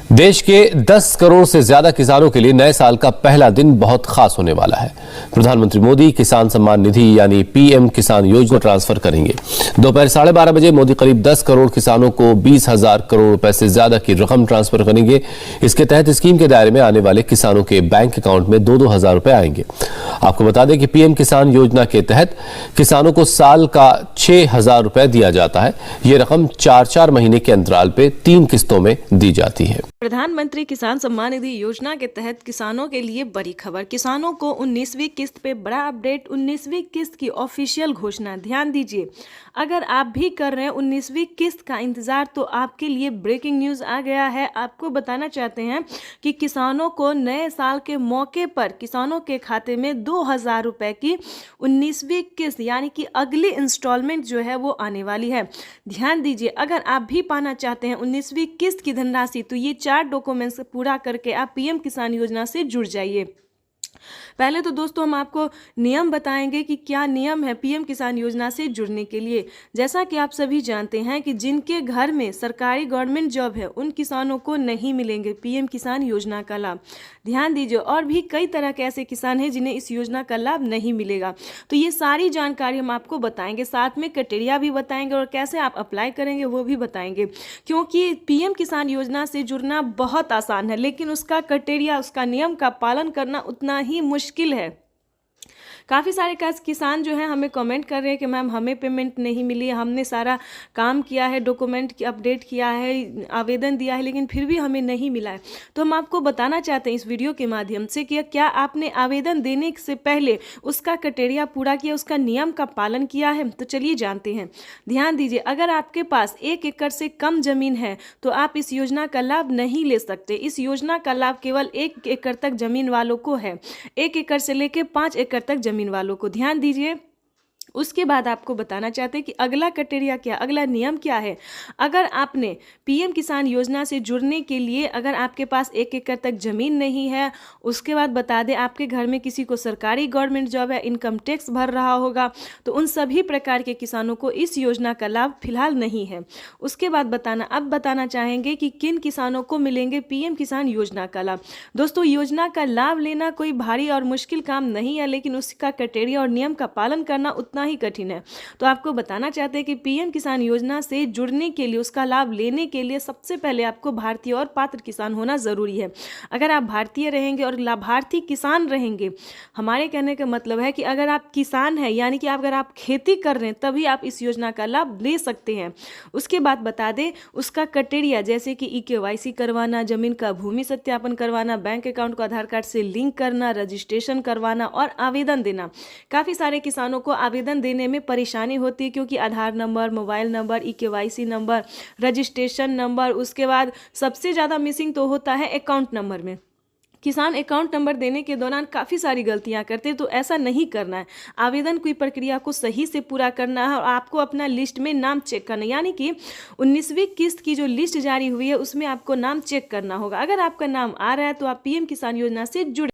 देश के 10 करोड़ से ज्यादा किसानों के लिए नए साल का पहला दिन बहुत खास होने वाला है। प्रधानमंत्री मोदी किसान सम्मान निधि यानी पीएम किसान योजना ट्रांसफर करेंगे। दोपहर 12:30 बजे मोदी करीब 10 करोड़ किसानों को 20,000 करोड़ रुपए से ज्यादा की रकम ट्रांसफर करेंगे। इसके तहत स्कीम के दायरे में आने वाले किसानों के बैंक अकाउंट में 2-2 हजार रुपए आएंगे। आपको बता दें कि पीएम किसान योजना के तहत किसानों को साल का 6,000 रुपए दिया जाता है। ये रकम 4-4 महीने के अंतराल पे 3 किस्तों में दी जाती है। प्रधानमंत्री किसान सम्मान निधि योजना के तहत किसानों के लिए बड़ी खबर। किसानों को 19वीं किस्त पे बड़ा अपडेट। 19वीं किस्त की ऑफिशियल घोषणा। ध्यान दीजिए, अगर आप भी कर रहे हैं 19वीं किस्त का इंतजार तो आपके लिए ब्रेकिंग न्यूज आ गया है। आपको बताना चाहते हैं कि किसानों को नए साल के मौके पर किसानों के खाते में 2,000 रुपए की 19वीं किस्त यानी कि अगली इंस्टॉलमेंट जो है वो आने वाली है। ध्यान दीजिए, अगर आप भी पाना चाहते हैं 19वीं किस्त की धनराशि तो ये 4 डॉक्यूमेंट्स पूरा करके आप पीएम किसान योजना से जुड़ जाइए। पहले तो दोस्तों हम आपको नियम बताएंगे कि क्या नियम है पीएम किसान योजना से जुड़ने के लिए। जैसा कि आप सभी जानते हैं कि जिनके घर में सरकारी गवर्नमेंट जॉब है उन किसानों को नहीं मिलेंगे पीएम किसान योजना का लाभ। ध्यान दीजिए, और भी कई तरह के ऐसे किसान हैं जिन्हें इस योजना का लाभ नहीं मिलेगा। तो ये सारी जानकारी हम आपको बताएंगे, साथ में क्राइटेरिया भी बताएंगे और कैसे आप अप्लाई करेंगे वो भी बताएंगे। क्योंकि पीएम किसान योजना से जुड़ना बहुत आसान है, लेकिन उसका क्राइटेरिया, उसका नियम का पालन करना उतना ही मुश्किल है। काफ़ी सारे किसान जो हैं हमें कमेंट कर रहे हैं कि मैम हमें पेमेंट नहीं मिली, हमने सारा काम किया है, डॉक्यूमेंट की अपडेट किया है, आवेदन दिया है, लेकिन फिर भी हमें नहीं मिला है। तो हम आपको बताना चाहते हैं इस वीडियो के माध्यम से कि क्या आपने आवेदन देने से पहले उसका क्राइटेरिया पूरा किया, उसका नियम का पालन किया है। तो चलिए जानते हैं। ध्यान दीजिए, अगर आपके पास 1 एकड़ से कम जमीन है तो आप इस योजना का लाभ नहीं ले सकते। इस योजना का लाभ केवल 1 एकड़ तक जमीन वालों को है, 1 एकड़ से लेकर 5 एकड़ तक जमीन वालों को। ध्यान दीजिए, उसके बाद आपको बताना चाहते हैं कि अगला क्राइटेरिया क्या, अगला नियम क्या है। अगर आपने पीएम किसान योजना से जुड़ने के लिए अगर आपके पास 1 एकड़ तक जमीन नहीं है, उसके बाद बता दें आपके घर में किसी को सरकारी गवर्नमेंट जॉब है, इनकम टैक्स भर रहा होगा, तो उन सभी प्रकार के किसानों को इस योजना का लाभ फिलहाल नहीं है। उसके बाद अब बताना चाहेंगे कि किन किसानों को मिलेंगे पीएम किसान योजना का लाभ। दोस्तों, योजना का लाभ लेना कोई भारी और मुश्किल काम नहीं है, लेकिन उसका क्राइटेरिया और नियम का पालन करना उतना ही कठिन है। तो आपको बताना चाहते हैं कि पीएम किसान योजना से जुड़ने के लिए, उसका लाभ लेने के लिए सबसे पहले आपको भारतीय और पात्र किसान होना जरूरी है। अगर आप भारतीय रहेंगे और लाभार्थी किसान रहेंगे, हमारे कहने का मतलब है कि अगर आप किसान हैं यानी कि अगर आप खेती कर रहे हैं तभी आप इस योजना का लाभ ले सकते हैं। उसके बाद बता दें उसका क्राइटेरिया, जैसे कि EKYC करवाना, जमीन का भूमि सत्यापन करवाना, बैंक अकाउंट को आधार कार्ड से लिंक करना, रजिस्ट्रेशन करवाना और आवेदन देना। काफ़ी सारे किसानों को आवेदन देने में परेशानी होती है क्योंकि Aadhaar number, mobile number, EKYC number, registration number, उसके बाद सबसे ज़्यादा मिसिंग तो होता है अकाउंट नंबर में। किसान अकाउंट नंबर देने के दौरान काफ़ी सारी गलतियां करते हैं, तो ऐसा नहीं करना है। आवेदन की प्रक्रिया को सही से पूरा करना है और आपको अपना लिस्ट में नाम चेक करना है, यानी कि 19वीं किस्त की जो लिस्ट जारी हुई है उसमें आपको नाम चेक करना होगा। अगर आपका नाम आ रहा है तो आप पीएम किसान योजना से जुड़े।